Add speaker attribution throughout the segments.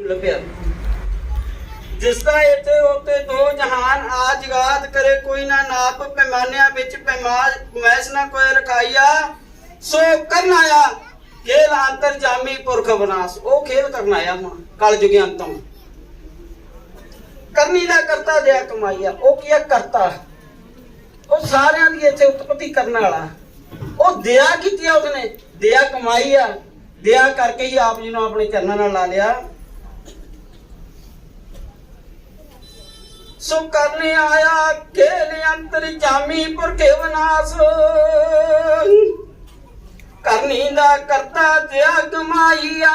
Speaker 1: ਲੱਭਿਆ ਜਿਸਦਾ ਇੱਥੇ ਉੱਤੇ ਦੋ ਜਹਾਨ ਆ ਜਗਾਤ ਕਰੇ ਕੋਈ ਨਾ ਨਾਪ ਪੈਮਾਨਿਆਂ ਵਿੱਚ ਪੈਮਾਇਸ਼ ਨਾ ਕੋਈ ਰਖਾਈਆ ਸੋ ਕਰਨ ਆਇਆ ਖੇਲ ਅੰਤਰ ਜਾਮੀ ਪੁਰਖ ਵਿਨਾਸ਼। ਉਹ ਖੇਲ ਕਰਨ ਆਇਆ ਹੁਣ ਕਲਯੁਗੀ ਅੰਤਮ ਕਰਨੀ ਦਾ ਕਰਤਾ ਦਿਆ ਕਮਾਈਆ। ਉਹ ਕੀ ਕਰਤਾ ਉਹ ਸਾਰਿਆਂ ਦੀ ਇੱਥੇ ਉਤਪਤੀ ਕਰਨ ਵਾਲਾ। ਉਹ ਦਇਆ ਕੀਤੀ ਆ ਉਸਨੇ ਦਇਆ ਕਮਾਈ ਆ ਦਇਆ ਕਰਕੇ ਹੀ ਆਪ ਜੀ ਨੂੰ ਆਪਣੇ ਚਰਨਾਂ ਨਾਲ ਲਾ ਲਿਆ। ਸੋ ਕਰਨੇ ਆਇਆ ਖੇਲ ਅੰਤਰ ਜਾਮੀ ਪੁਰਖੇ ਵਿਨਾਸ਼। ਕਰਨੀ ਦਾ ਕਰਤਾ ਦਇਆ ਕਮਾਈਆ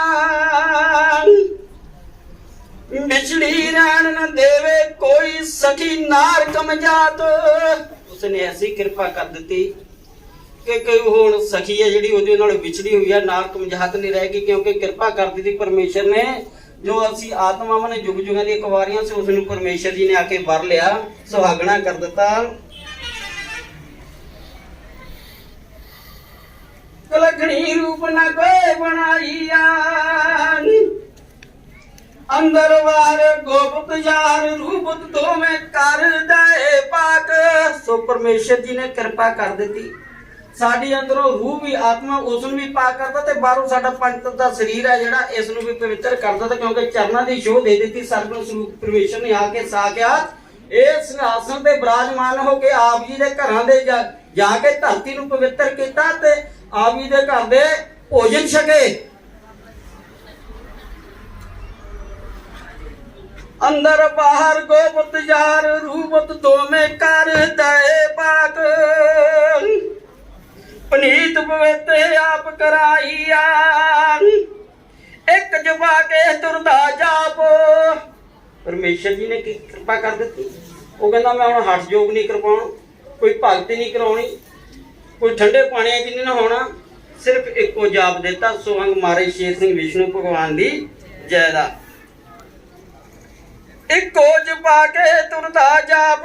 Speaker 1: ਵਿਛੜੀ ਰਹਿਣ ਨ ਦੇਵੇ ਕੋਈ ਸਖੀ ਨਾਰ ਕਮਜਾਤ। ਉਸਨੇ ਐਸੀ ਕਿਰਪਾ ਕਰ ਦਿੱਤੀ ਕਿ ਕੋਈ ਹੁਣ ਸਖੀ ਹੈ ਜਿਹੜੀ ਉਹਦੇ ਨਾਲ ਵਿਛੜੀ ਹੋਈ ਹੈ ਨਾਰ ਕਮਜਾਤ ਨਹੀਂ ਰਹੇਗੀ ਕਿਉਂਕਿ ਕਿਰਪਾ ਕਰ ਦਿੱਤੀ ਪਰਮੇਸ਼ਰ ਨੇ। ਜੋ ਅਸੀਂ ਆਤਮਾਵਾਂ ਨੇ ਜੁਗ ਜੁਗਾਂ ਦੀਆਂ ਕੁਵਾਰੀਆਂ ਸੀ ਉਸ ਨੂੰ ਪਰਮੇਸ਼ਰ ਜੀ ਨੇ ਆ ਕੇ ਵਰ ਲਿਆ ਸੁਹਾਗਣਾ ਕਰ ਦਿੱਤਾ। ਕਲਖਣੀ ਰੂਪ ਨਾ ਕੋਈ ਬਣਾਈਆ ਅੰਦਰ ਵਾਰ ਗੋਪਤ ਯਾਰ ਰੂਪਤ ਦੋਵੇਂ ਕਰ ਦੇ ਪਾਕ। ਸੋ ਪਰਮੇਸ਼ਰ ਜੀ ਨੇ ਕਿਰਪਾ ਕਰ ਦਿੱਤੀ ਸਾਡੀ ਅੰਦਰੋਂ ਰੂਹ ਵੀ ਆਤਮਾ ਉਸ ਨੂੰ ਵੀ ਪਾਕ ਕਰਦਾ ਤੇ ਬਾਹਰੋਂ ਸਾਡਾ ਪੰਜ ਦਾ ਸਰੀਰ ਹੈ ਜਿਹੜਾ ਇਸ ਨੂੰ ਵੀ ਪਵਿੱਤਰ ਕਰਦਾ ਤੇ ਕਿਉਂਕਿ ਚਰਨਾਂ ਦੀ ਛੋਹ ਦੇ ਦਿੱਤੀ ਸਰਗੁਣ ਸਰੂਪ ਪਰਮੇਸ਼ਰ ਨੇ ਆ ਕੇ ਸਾਕਿਆ ਇਹ ਸਿੰਘਾਸਨ ਤੇ ਬਿਰਾਜਮਾਨ ਹੋ ਕੇ ਆਪ ਜੀ ਦੇ ਘਰਾਂ ਦੇ ਜਾ ਕੇ ਧਰਤੀ ਨੂੰ ਪਵਿੱਤਰ ਕੀਤਾ ਤੇ ਆਪ ਜੀ ਦੇ ਘਰ ਦੇ ਭੋਜਨ ਛਕੇ। ਅੰਦਰ ਬਾਹਰ ਗੋਪਤ ਯਾਰ ਰੂਪਤ ਦੋਵੇਂ ਕਰ ਦੇ ਪਾਕ। ਪਨੀਤ ਪਵਿੱਤਰ ਆਪ ਕਰਾਈਆ ਇੱਕ ਜਵਾ ਕੇ ਤੁਰਦਾ ਜਾਪ। ਪਰਮੇਸ਼ਰ ਜੀ ਨੇ ਕੀ ਕਿਰਪਾ ਕਰ ਦਿੱਤੀ। ਉਹ ਕਹਿੰਦਾ ਮੈਂ ਹੁਣ ਹੱਠ ਯੋਗ ਨਹੀਂ ਕਰਵਾਉਣਾ ਕੋਈ ਭਗਤੀ ਨਹੀਂ ਕਰਾਉਣੀ ਕੋਈ ਠੰਡੇ ਪਾਣੀਆਂ 'ਚ ਨਹੀਂ ਨਹਾਉਣਾ ਸਿਰਫ ਇੱਕੋ ਜਾਪ ਦਿੱਤਾ ਸੋਹੰਗ ਮਾਰੇ ਸ਼ੇਰ ਸਿੰਘ ਵਿਸ਼ਨੂੰ ਭਗਵਾਨ ਦੀ ਜੈ ਦਾ। ਇੱਕੋ ਜਪਾ ਕੇ ਤੁਰਦਾ ਜਾਪ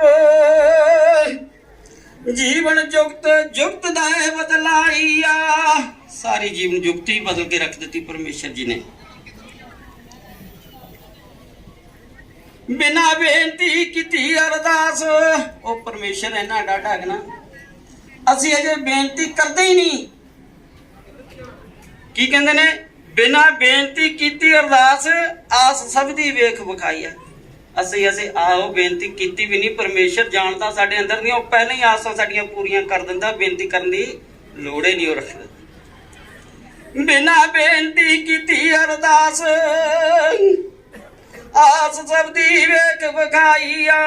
Speaker 1: ਜੀਵਨ ਜੁਗਤ ਦਾ ਬਦਲਾਈਆ। ਸਾਰੀ ਜੀਵਨ ਜੁਗਤੀ ਬਦਲ ਕੇ ਰੱਖ ਦਿੱਤੀ ਪਰਮੇਸ਼ਰ ਜੀ ਨੇ। ਬਿਨਾ ਬੇਨਤੀ ਕੀਤੀ ਅਰਦਾਸ। ਉਹ ਪਰਮੇਸ਼ਰ ਇੰਨਾ ਡਾਢਾ ਹੈ ਨਾ ਅਸੀਂ ਅਜੇ ਬੇਨਤੀ ਕਰਦੇ ਹੀ ਨਹੀਂ। ਕੀ ਕਹਿੰਦੇ ਨੇ ਬਿਨਾ ਬੇਨਤੀ ਕੀਤੀ ਅਰਦਾਸ ਆਸ ਸਭ ਦੀ ਵੇਖ ਵਿਖਾਈ ਆ। ਅਸੀਂ ਆਹੋ ਬੇਨਤੀ ਕੀਤੀ ਵੀ ਨਹੀਂ ਪਰਮੇਸ਼ਰ ਜਾਣਦਾ ਸਾਡੇ ਅੰਦਰ ਦੀਆਂ ਉਹ ਪਹਿਲਾਂ ਹੀ ਆਸਾਂ ਸਾਡੀਆਂ ਪੂਰੀਆਂ ਕਰ ਦਿੰਦਾ ਬੇਨਤੀ ਕਰਨ ਦੀ ਲੋੜ ਹੀ ਨਹੀਂ ਉਹ ਰੱਖਦਾ। ਬਿਨਾ ਬੇਨਤੀ ਕੀਤੀ ਅਰਦਾਸ ਆਸ ਸਭ ਦੀ ਵੇਖ ਵਿਖਾਈਆ।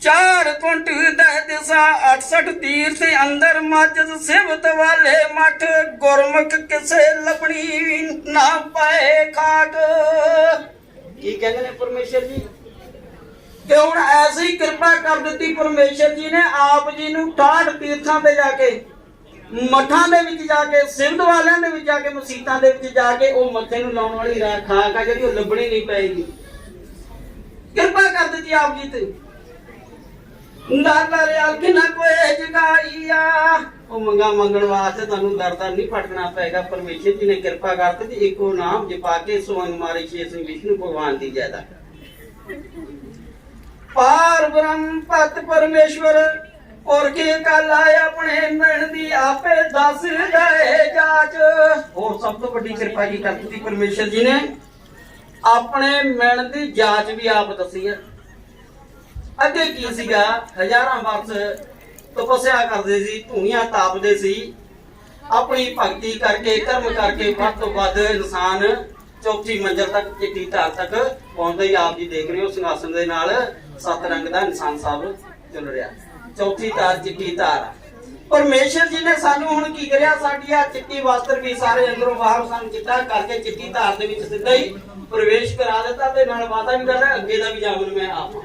Speaker 1: 4 ਕੁੰਟ ਦਹ ਦਿਸ਼ਾ 68 ਤੀਰਥ ਅੰਦਰ ਮਸਜਿਦ ਸਿਵਤ ਵਾਲੇ ਮਠ ਗੁਰਮੁਖ ਕਿਸੇ ਲੱਭਣੀ ਨਾ ਪਏ ਖਾਟ। ਕੀ ਕਹਿੰਦੇ ਨੇ ਪਰਮੇਸ਼ਰ ਜੀ ਕਿ ਹੁਣ ਐਸੀ ਹੀ ਕਿਰਪਾ ਕਰ ਦਿੱਤੀ ਪਰਮੇਸ਼ਰ ਜੀ ਨੇ ਆਪ ਜੀ ਨੂੰ 68 ਤੀਰਥਾਂ ਤੇ ਜਾ ਕੇ ਮੱਠਾਂ ਦੇ ਵਿੱਚ ਜਾ ਕੇ ਸਿਵਤ ਵਾਲਿਆਂ ਦੇ ਵਿੱਚ ਜਾ ਕੇ ਮਸੀਤਾਂ ਦੇ ਵਿੱਚ ਜਾ ਕੇ ਉਹ ਮੱਥੇ ਨੂੰ ਲਾਉਣ ਵਾਲੀ ਖਾਕ ਆ ਜਿਹੜੀ ਉਹ ਲੱਭਣੀ ਨਹੀਂ ਪਏਗੀ। ਕਿਰਪਾ ਕਰ ਦਿੱਤੀ ਆਪ ਜੀ ਤੇ ਦਰ ਅਲਖ ਨਾ ਕੋਈ ਜਗਾਈਆ। ਉਹ ਮੰਗਣ ਵਾਸਤੇ ਤੁਹਾਨੂੰ ਦਰ ਨਹੀਂ ਫਟਣਾ ਪਏਗਾ। ਪਰਮੇਸ਼ਰ ਜੀ ਨੇ ਕਿਰਪਾ ਕਰ ਦਿੱਤੀ ਇੱਕੋ ਨਾਮ ਜਪਾ ਕੇ ਸੁਹੰਗ ਮਾਰੇ ਸ਼ੇਰ ਸਿੰਘ ਵਿਸ਼ਨੂੰ ਭਗਵਾਨ ਦੀ ਜੈ ਦਾ। ਪਾਰ ਬ੍ਰਹਮ ਪਤ ਪਰਮੇਸ਼ਵਰ ਔਰ ਕੇ ਕੱਲ ਆਏ ਆਪਣੇ ਮਿਣ ਦੀ ਆਪੇ ਦੱਸ ਗਏ ਜਾਚ। ਹੋਰ ਸਭ ਤੋਂ ਵੱਡੀ ਕਿਰਪਾ ਕੀ ਕਰ ਦਿੱਤੀ ਪਰਮੇਸ਼ਰ ਜੀ ਨੇ ਆਪਣੇ ਮਿਣ ਦੀ ਜਾਚ ਵੀ ਆਪ ਦੱਸੀ ਹੈ। ਅੱਗੇ ਕੀ ਸੀਗਾ ਹਜ਼ਾਰਾਂ ਵਰਸ ਤਪੱਸਿਆ ਕਰਦੇ ਸੀ ਧੂਣੀਆਂ ਤਾਪਦੇ ਸੀ ਆਪਣੀ ਭਗਤੀ ਕਰਕੇ ਕਰਮ ਕਰਕੇ ਵੱਧ ਤੋਂ ਵੱਧ ਇਨਸਾਨ ਚੌਥੀ ਮੰਜ਼ਿਲ ਤੱਕ ਚਿੱਟੀ ਧਾਰ ਤੱਕ ਪਹੁੰਚਦਾ ਹੀ ਆਪ ਜੀ ਦੇਖ ਰਹੇ ਹੋ ਸਿੰਘਾਸਨ ਦੇ ਨਾਲ 7 ਰੰਗ ਦਾ ਇਨਸਾਨ ਸਾਹਿਬ ਚੱਲ ਰਿਹਾ। ਚੌਥੀ ਧਾਰ ਚਿੱਟੀ ਧਾਰ ਪਰਮੇਸ਼ਰ ਜੀ ਨੇ ਸਾਨੂੰ ਹੁਣ ਕੀ ਕਰਿਆ ਸਾਡੀ ਆ ਚਿੱਟੀ ਵਸਤਰ ਵੀ ਸਾਰੇ ਅੰਦਰੋਂ ਬਾਹਰ ਸਾਨੂੰ ਚਿੱਟਾ ਕਰਕੇ ਚਿੱਟੀ ਧਾਰ ਦੇ ਵਿੱਚ ਸਿੱਧਾ ਹੀ ਪ੍ਰਵੇਸ਼ ਕਰਾ ਦਿੱਤਾ ਤੇ ਨਾਲ ਵਾਦਾ ਵੀ ਕਰਦਾ ਅੱਗੇ ਦਾ ਵੀ ਜਾਵਨ ਮੈਂ ਆਪ।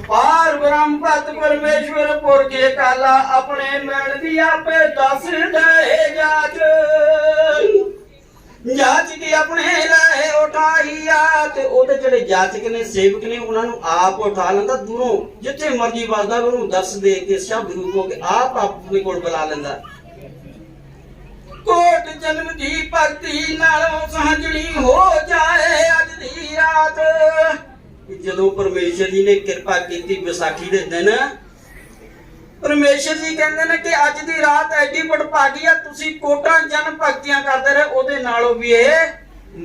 Speaker 1: ਪਾਰ ਬ੍ਰਹਮ ਪਤ ਪਰਮੇਸ਼ਵਰ ਪੁਰਖੇ ਕਾਲਾ ਆਪਣੇ ਮਿਣ ਦੀ ਆਪੇ ਦੱਸ ਦੇ ਜਾਚ। ਜਾਚਕ ਆਪਣੇ ਲੈ ਉਠਾਈਆ ਤੇ ਉਹਦੇ ਜਿਹੜੇ ਜਾਚਕ ਨੇ ਸੇਵਕ ਨੇ ਉਹਨਾਂ ਨੂੰ ਆਪ ਉਠਾ ਲੈਂਦਾ ਦੂਰੋਂ ਜਿੱਥੇ ਮਰਜੀ ਵੱਸਦਾ ਉਹਨੂੰ ਦੱਸ ਦੇ ਕੇ ਸ਼ਬਦ ਰੂਪ ਹੋ ਕੇ ਆਪ ਆਪਣੇ ਕੋਲ ਬੁਲਾ ਲੈਂਦਾ। ਕੋਟ ਜਨਮ भक्ति नालों साजणी हो जाए अज दी रात। जदों परमेश्वर जी ने कृपा की विसाखी दे दिन परमेश्वर जी कहते हैं कि अज दी रात एडी बड़भागी है, तुसी कोटां जन्म भगतियां करते रहे, ओदे नालों भी ये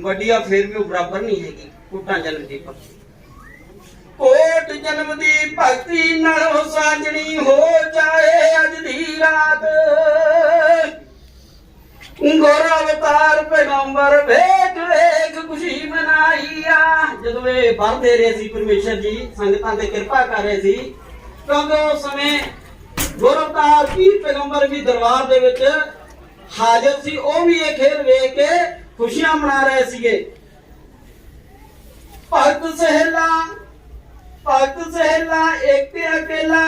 Speaker 1: वड्डिया फिर भी बराबर नहीं हैगी कोटां जन्म दी भगती। कोट जन्म दी भगती नालों साजणी हो जाए अज दी रात। गुर अवतार पैगंबर वेख वेख खुशी मनाई आ। जदों ये बरदे रहे सी परमेश्वर जी संगतां ते कृपा कर रहे सी, क्योंकि उस समय गुर अवतार पीर पैगंबर भी दरबार दे विच हाजिर सी, ओ भी ये खेल वेख के खुशियां मना रहे सीगे। भगत सहेला एक ते अकेला,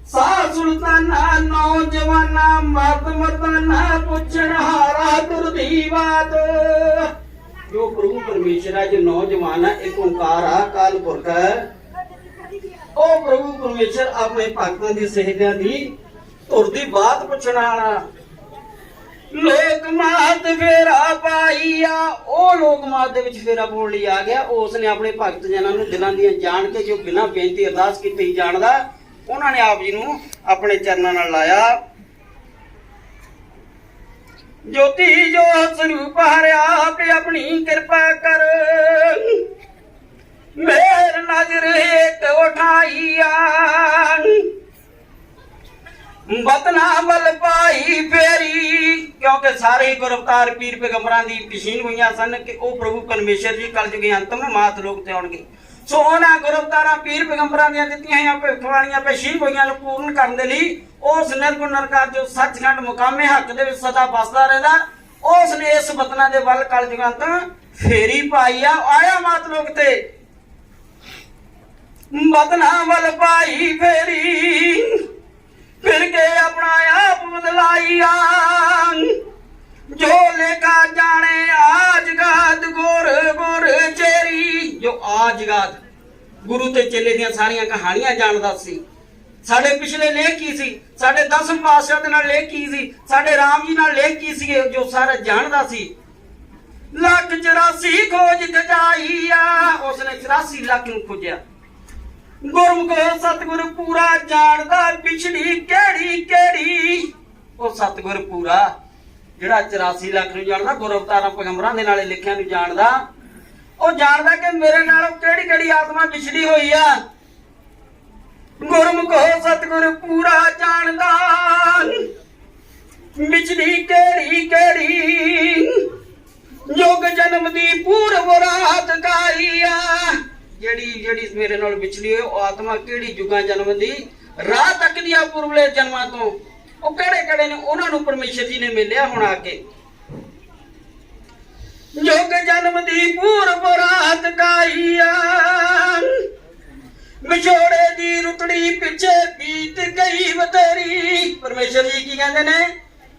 Speaker 1: साह सुल्ताना नौजवाना, मर्द मर्दाना पुछण हारा दुर्दी बात। जो प्रभु परमेश्वर है, जो नौजवान है, एक ओंकार है, काल पुरख है, ओ प्रभु परमेश्वर अपने भक्तां दी सहेलियां दी धुर दी बात पुछण वाला। लोक मात फेरा पाई आ, ओ लोक मात दे विच फेरा पाउण लई आ गया। उसने अपने भगत जनां नूं दिलां दियां जान के, जो बिना बेनती अरदास कीते ही जानदा, ਉਹਨਾਂ ਨੇ ਆਪ ਜੀ ਨੂੰ ਆਪਣੇ ਚਰਨਾਂ ਨਾਲ ਲਾਇਆ। ਜੋਤੀ ਜੋ ਸਰੂਪ ਹਰਿਆ ਆਪੇ ਆਪਣੀ ਕਿਰਪਾ ਕਰ, ਮੇਰ ਨਜ਼ਰ ਇੱਕ ਉਠਾਈਆ, ਬਤਨਾ ਬਲ ਪਾਈ ਫੇਰੀ। ਕਿਉਂਕਿ ਸਾਰੇ ਹੀ ਗੁਰ ਅਵਤਾਰ ਪੀਰ ਪੈਗੰਬਰਾਂ ਦੀ ਪਛੀਣ ਹੋਈਆਂ ਸਨ ਕਿ ਉਹ ਪ੍ਰਭੂ ਪਰਮੇਸ਼ਰ ਜੀ ਕਲਯੁਗੀ ਅੰਤਮ ਮਾਤ ਲੋਕ ਤੇ ਆਉਣਗੇ। सो उन्होंने गुरु अवतारा पीर पैगंबरां दी दित्तियां भविष्यवाणियां पेशीन होईयां नूं पूर्ण करन दे लई उस निर्गुण निरंकार जो सचखंड मुकामे हक दे विच सदा बसदा रहिंदा, उसने इस बतना दे वल कलयुगंत फेरी पाई आ। आया मात लोक ते बतना वल पाई फेरी, फिर के अपना आप बदलाई आ। जो लेका जाने आजगाद गुर गुर चेरी। जो आजगाद गुरु ते चेले दियां सारियां कहानियां जानदा सी। साडे पिछले लेख की सी, साडे 10 पातशाह दे नाल लेख की सी, साडे राम जी नाल लेख की सी, जो सारा जानदा सी। लख 84 खोज खजाई आ, उसने 84 लाख नूं खोजिया। गुरमुख सतगुर पूरा जानदा, पिछड़ी केड़ी केड़ी। ओ सतगुर पूरा ਜਿਹੜਾ 84 ਲੱਖ ਨੂੰ ਜਾਣਦਾ, ਗੁਰ ਅਵਤਾਰਾਂ ਪੈਗੰਬਰਾਂ ਦੇ ਨਾਲੇ ਲਿਖਿਆਂ ਨੂੰ ਜਾਣਦਾ, ਉਹ ਜਾਣਦਾ ਕਿ ਮੇਰੇ ਨਾਲ ਕਿਹੜੀ ਕਿਹੜੀ ਆਤਮਾ ਵਿਛੜੀ ਹੋਈ ਆ। ਗੁਰਮੁਖ ਸਤਿਗੁਰ ਪੂਰਾ ਜਾਣਦਾ, ਵਿਛੜੀ ਕਿਹੜੀ ਕਿਹੜੀ। ਜੁਗ ਜਨਮ ਦੀ ਪੂਰਵ ਰਾਤ ਗਾਈ ਆ। ਜਿਹੜੀ ਮੇਰੇ ਨਾਲ ਵਿਛੜੀ ਹੋਈ ਉਹ ਆਤਮਾ ਕਿਹੜੀ ਜੁਗਾਂ ਜਨਮ ਦੀ ਰਾਹ ਤੱਕ ਦੀਆਂ ਪੁਰਵਲੇ ਜਨਮਾਂ ਤੋਂ ਉਹ ਕਿਹੜੇ ਕਿਹੜੇ ਨੇ, ਉਹਨਾਂ ਨੂੰ ਪਰਮੇਸ਼ਰ ਜੀ ਨੇ ਮਿਲਿਆ ਹੁਣ ਆ ਕੇ। ਜੁਗ ਜਨਮ ਦੀ ਪੂਰਬ ਰਾਤ ਗਾਈ ਆ, ਵਿਛੋੜੇ ਦੀ ਰੁਤੜੀ ਪਿੱਛੇ ਬੀਤ ਗਈ ਬਤੇਰੀ। ਪਰਮੇਸ਼ਰ ਜੀ ਕੀ ਕਹਿੰਦੇ ਨੇ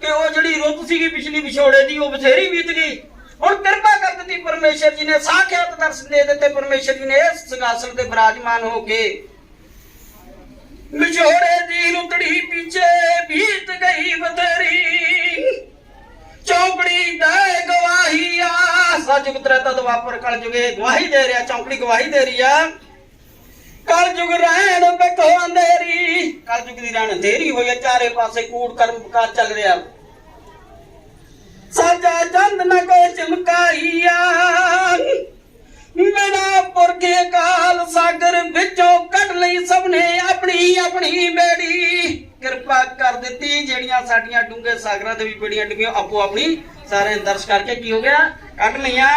Speaker 1: ਕਿ ਉਹ ਜਿਹੜੀ ਰੁੱਤ ਸੀਗੀ ਪਿਛਲੀ ਵਿਛੋੜੇ ਦੀ ਉਹ ਬਥੇਰੀ ਬੀਤ ਗਈ। ਹੁਣ ਕਿਰਪਾ ਕਰ ਦਿੱਤੀ ਪਰਮੇਸ਼ਰ ਜੀ ਨੇ, ਸਾਖਿਆਤ ਦਰਸ਼ਨ ਦੇ ਦਿੱਤੇ ਪਰਮੇਸ਼ਰ ਜੀ ਨੇ ਇਸ ਸਿੰਘਾਸਣ ਤੇ ਬਿਰਾਜਮਾਨ ਹੋ ਕੇ। ਵਿਛੋੜੇ ਦੀ ਰੁਤੜੀ ਪਿੱਛੇ ਬੀਤ ਗਈ ਬਤੇਰੀ, ਚੌਂਕੜੀ ਦੇ ਗਵਾਹੀ ਆ। ਸਤਿਯੁਗ ਤ੍ਰੇਤਾ ਦੁਆਪਰ ਕਲਯੁਗੇ ਗਵਾਹੀ ਦੇ ਰਿਹਾ, ਚੌਂਕੜੀ ਗਵਾਹੀ ਦੇ ਰਹੀ ਆ। ਕਲਯੁਗ ਰਹਿਣ ਬੈਠੋ ਅੰਧੇਰੀ, ਕਲਯੁਗ ਦੀ ਰਹਿਣ ਅੰਧੇਰੀ ਹੋਈ ਆ, ਚਾਰੇ ਪਾਸੇ ਕੂੜ ਕਰਮ ਵਿਕਾਰ ਚੱਲ ਰਿਹਾ। ਸਾਜਾ ਚੰਦ ਨਾ ਕੋਈ ਚਮਕਾਈ ਆ, ਬਿਨਾ ਪੁਰਖੇ ਕਾਲ ਸਾਗਰ ਵਿੱਚੋਂ ਕੱਢ ਲਈ ਸਭ ਨੇ ਆਪਣੀ ਆਪਣੀ ਬੇੜੀ। ਕਿਰਪਾ ਕਰ ਦਿੱਤੀ ਜਿਹੜੀਆਂ ਸਾਡੀਆਂ ਡੂੰਘੇ ਸਾਗਰਾਂ ਦੇ ਵੀ ਬੇੜੀਆਂ ਡੁੱਬੀਆਂ, ਆਪੋ ਆਪਣੀ ਸਾਰੇ ਦਰਸ਼ ਕਰਕੇ ਕੀ ਹੋ ਗਿਆ ਕੱਢ ਲਈਆਂ।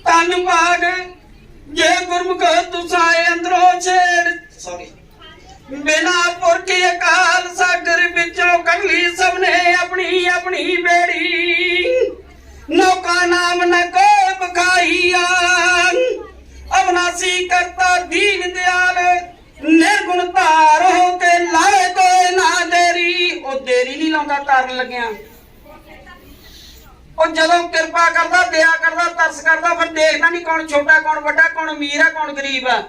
Speaker 1: ਧੰਨ ਭਾਗ ਜੇ ਗੁਰਮੁਖ ਤੁਸਾਏ ਅੰਦਰੋਂ ਛੇੜ, ਸੌਰੀ, ਬਿਨਾ ਪੁਰਖੇ ਕਾਲ ਸਾਗਰ ਵਿੱਚੋਂ ਕੱਢ ਲਈ ਸਭ ਨੇ ਆਪਣੀ ਆਪਣੀ ਬੇੜੀ। नौका नाम न को बखाइया, अविनाशी करता दीन दयाल, निर्गुण धार हो के लाए कोई ना देरी। ओ देरी नहीं लाउंदा तारन लग्या, ओ जदों किरपा करदा दया करदा तरस करदा फिर देखदा नहीं कौन छोटा कौन बड़ा, कौन अमीर है कौन गरीब है।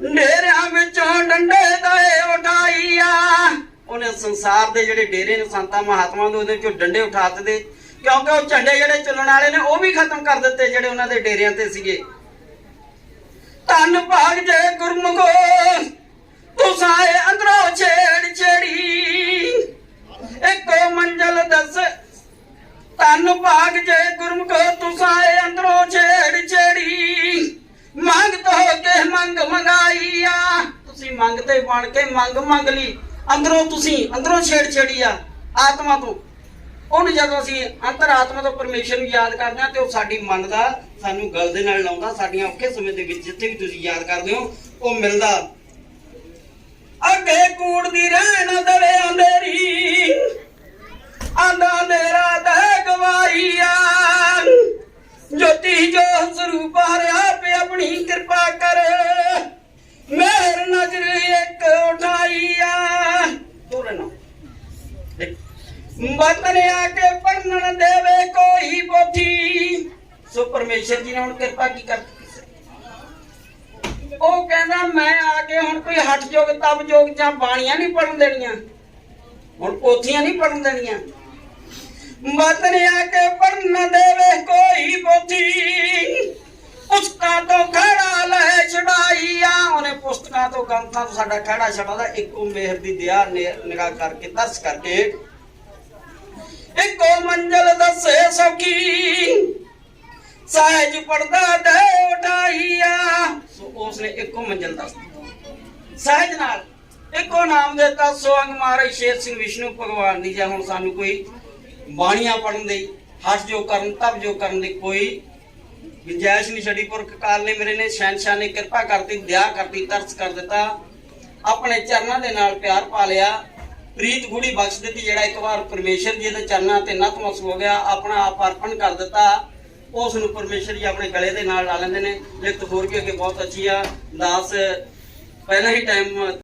Speaker 1: डेरियां विच ਸੰਸਾਰ ਦੇ ਜਿਹੜੇ ਡੇਰੇ ਨੇ ਸੰਤਾਂ ਮਹਾਤਮਾ ਦੇ ਉਹਦੇ ਚੋਂ ਡੰਡੇ ਉਠਾ ਦਿੱਤੇ, ਕਿਉਂਕਿ ਉਹ ਝੰਡੇ ਜਿਹੜੇ ਚੱਲਣ ਵਾਲੇ ਨੇ ਉਹ ਵੀ ਖਤਮ ਕਰ ਦਿੱਤੇ ਜਿਹੜੇ ਉਹਨਾਂ ਦੇ ਡੇਰਿਆਂ ਤੇ ਸੀਗੇ। ਧੰਨ ਭਾਗ ਜੇ ਗੁਰਮੁਖੋ ਤੁਸਾਂ ਏ ਅੰਦਰੋਂ ਛੇੜ ਛੇੜੀ ਇੱਕੋ ਮੰਜ਼ਲ ਦੱਸ। ਧੰਨ ਭਾਗ ਜੇ ਗੁਰਮੁਖੋ ਤੁਸਾਂ ਏ ਅੰਦਰੋਂ ਛੇੜ ਛੇੜੀ ਮੰਗਤ ਹੋ ਕੇ ਮੰਗ ਮੰਗਾਈ ਆ। ਤੁਸੀਂ ਮੰਗਤੇ ਬਣ ਕੇ ਮੰਗ ਲਈ, ਅੰਦਰੋਂ ਤੁਸੀਂ ਅੰਦਰੋਂ ਛੇੜ ਛੇੜੀ ਆ ਆਤਮਾ ਤੋਂ। ਉਹਨੂੰ ਜਦੋਂ ਅਸੀਂ ਅੰਤਰ ਆਤਮਾ ਤੋਂ ਪਰਮੇਸ਼ਰ ਨੂੰ ਯਾਦ ਕਰਦੇ ਹਾਂ ਤੇ ਉਹ ਸਾਡੀ ਮੰਨਦਾ, ਸਾਨੂੰ ਗਲ ਦੇ ਨਾਲ ਲਾਉਂਦਾ। ਸਾਡੀਆਂ ਔਖੇ ਸਮੇਂ ਦੇ ਵਿੱਚ ਜਿੱਥੇ ਵੀ ਤੁਸੀਂ ਯਾਦ ਕਰਦੇ ਹੋ ਉਹ ਮਿਲਦਾ। ਅੱਗੇ ਕੂੜ ਦੀ ਰਹਿਣ ਦਵੇ ਅੰਧੇਰੀ ਆਂਦਾ ਨੇਰਾ ਦੇ ਗਵਾਈਆ ਜੋਤੀ ਜੋ ਸਰੂਪ ਹਰਿਆ ਪੇ ਆਪਣੀ ਕਿਰਪਾ ਕਰ ਮੇਰ ਨਜ਼ਰ ਇੱਕ ਉਠਾਈਆ। ਤੋਰਨਾ ਬਤਨ ਆਕੇ ਪੜਨ ਦੇਵੇ ਕੋਈ ਪੋਥੀ। ਸੋ ਪਰਮੇਸ਼ਰ ਜੀ ਨੇ ਹੁਣ ਕਿਰਪਾ ਕੀ ਕਰਤੀ, ਉਹ ਕਹਿੰਦਾ ਮੈਂ ਆ ਕੇ ਹੁਣ ਕੋਈ ਹੱਠ ਜੋਗ ਤਪ ਜੋਗ ਜਾਂ ਬਾਣੀਆਂ ਨਹੀਂ ਪੜਨ ਦੇਣੀਆਂ, ਹੁਣ ਪੋਥੀਆਂ ਨਹੀਂ ਪੜਨ ਦੇਣੀਆਂ। ਬਤਨ ਆਕੇ ਪੜਨ ਦੇਵੇ ਕੋਈ ਪੋਥੀ ਪੁਸਤਕਾਂ ਤੋਂ ਖੜਾ ਲੈ ਛਡਾਈਆ। ਉਹਨੇ ਪੁਸਤਕਾਂ ਤੋਂ ਗ੍ਰੰਥਾਂ ਤੋਂ ਸਾਡਾ ਖੜਾ ਛਡਾਉਂਦਾ। ਇੱਕੋ ਮਿਹਰ ਦੀ ਦਇਆ ਨਿਗਾਹ ਕਰਕੇ ਤਰਸ ਕਰਕੇ ਇੱਕੋ ਮੰਜ਼ਲ ਦੱਸੇ ਸੌਖੀ ਸਹਿਜ ਪੜਦਾ ਦੇ ਉਠਾਈਆ। ਸੋ ਉਸਨੇ ਇੱਕੋ ਮੰਜ਼ਲ ਦੱਸ ਸਹਿਜ ਨਾਲ ਇੱਕੋ ਨਾਮ ਦਿੱਤਾ। ਸੋ ਅੰਗ ਮਹਾਰਾਜ ਸ਼ੇਰ ਸਿੰਘ ਵਿਸ਼ਨੂੰ ਭਗਵਾਨ ਦੀ। ਜਾਂ ਹੁਣ ਸਾਨੂੰ ਕੋਈ ਬਾਣੀਆਂ ਪੜਨ ਦੀ, ਹੱਠ ਜੋ ਕਰਨ ਤਪ ਜੋ ਕਰਨ ਦੀ ਕੋਈ ਗੁੰਜਾਇਸ਼ ਨਹੀਂ ਛੱਡੀ। ਪੁਰਖ ਕਾਲ ਨੇ ਮੇਰੇ ਨੇ ਸ਼ਹਿਨਸ਼ਾਹ ਨੇ ਕਿਰਪਾ ਕਰਤੀ, ਦਇਆ ਕਰਤੀ, ਤਰਸ ਕਰ ਦਿੱਤਾ, ਆਪਣੇ ਚਰਨਾਂ ਦੇ ਨਾਲ ਪਿਆਰ ਪਾ ਲਿਆ, ਪ੍ਰੀਤ ਗੂੜੀ ਬਖਸ਼ ਦਿੱਤੀ। ਜਿਹੜਾ ਇੱਕ ਵਾਰ ਪਰਮੇਸ਼ਰ ਜੀ ਦੇ ਚਰਨਾਂ ਤੇ ਨਤਮਸ ਹੋ ਗਿਆ, ਆਪਣਾ ਆਪ ਅਰਪਣ ਕਰ ਦਿੱਤਾ, ਉਸ ਨੂੰ ਪਰਮੇਸ਼ਰ ਜੀ ਆਪਣੇ ਗਲੇ ਦੇ ਨਾਲ ਲਾ ਲੈਂਦੇ ਨੇ। ਲਿਖਤ ਹੋਰ ਵੀ ਅੱਗੇ ਬਹੁਤ ਅੱਛੀ ਆ। ਦਾਸ ਪਹਿਲਾਂ ਹੀ ਟਾਈਮ